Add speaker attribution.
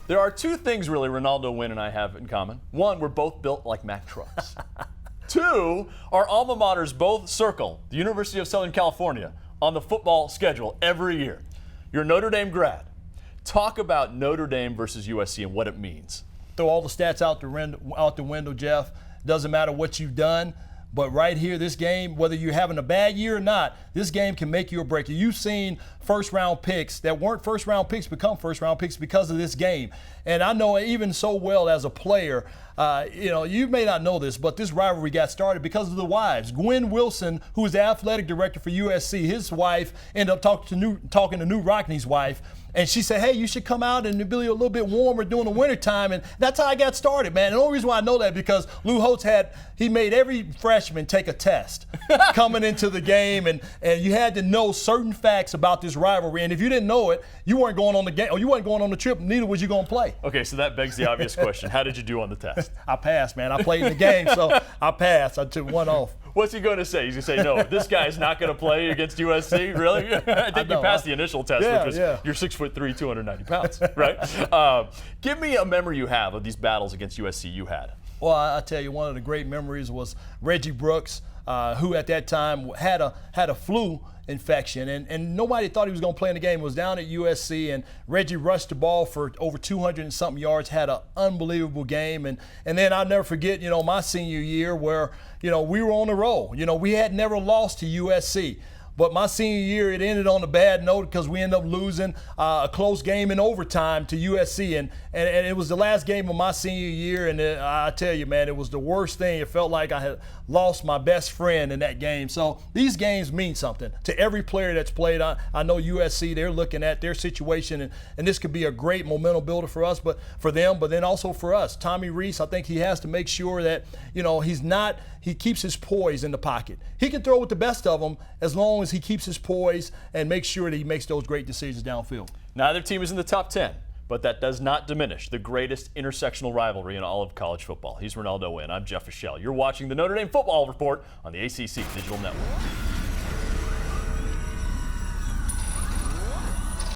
Speaker 1: There are two things really Renaldo Wynn and I have in common. One, we're both built like Mack trucks. Two, our alma maters both circle the University of Southern California on the football schedule every year. You're a Notre Dame grad. Talk about Notre Dame versus USC and what it means.
Speaker 2: Throw all the stats out the window, Jeff. Doesn't matter what you've done. But right here, this game, whether you're having a bad year or not, this game can make you or break you. You've seen first-round picks that weren't first-round picks become first-round picks because of this game. And I know even so well as a player, you may not know this, but this rivalry got started because of the wives. Gwen Wilson, who is the athletic director for USC, his wife ended up talking to New Rockney's wife. And she said, hey, you should come out and be a little bit warmer during the wintertime. And that's how I got started, man. And the only reason why I know that because Lou Holtz he made every freshman take a test coming into the game. And you had to know certain facts about this rivalry. And if you didn't know it, you weren't going on the game, or you weren't going on the trip, neither was you going to play.
Speaker 1: Okay, so that begs the obvious question. How did you do on the test?
Speaker 2: I passed, man. I played in the game, so I passed. I took one off.
Speaker 1: What's he going to say? He's going to say, no, this guy's not going to play against USC? Really? I think you passed the initial test, which was you're 6'3", 290 pounds, right? Give me a memory you have of these battles against USC you had.
Speaker 2: Well, I tell you, one of the great memories was Reggie Brooks, who at that time had a flu infection, and nobody thought he was going to play in the game. He was down at USC, and Reggie rushed the ball for over 200 and something yards, had an unbelievable game. And then I'll never forget, my senior year where, we were on the roll. We had never lost to USC. But my senior year, it ended on a bad note because we ended up losing a close game in overtime to USC. And it was the last game of my senior year. And I tell you, man, it was the worst thing. It felt like I had lost my best friend in that game. So these games mean something to every player that's played. I know USC, they're looking at their situation. And this could be a great momentum builder for us, but for them, but then also for us. Tommy Rees, I think he has to make sure that, he keeps his poise in the pocket. He can throw with the best of them as long as he keeps his poise and makes sure that he makes those great decisions downfield.
Speaker 1: Neither team is in the top 10, but that does not diminish the greatest intersectional rivalry in all of college football. He's Renaldo Wynn. I'm Jeff Fischel. You're watching the Notre Dame Football Report on the ACC Digital Network.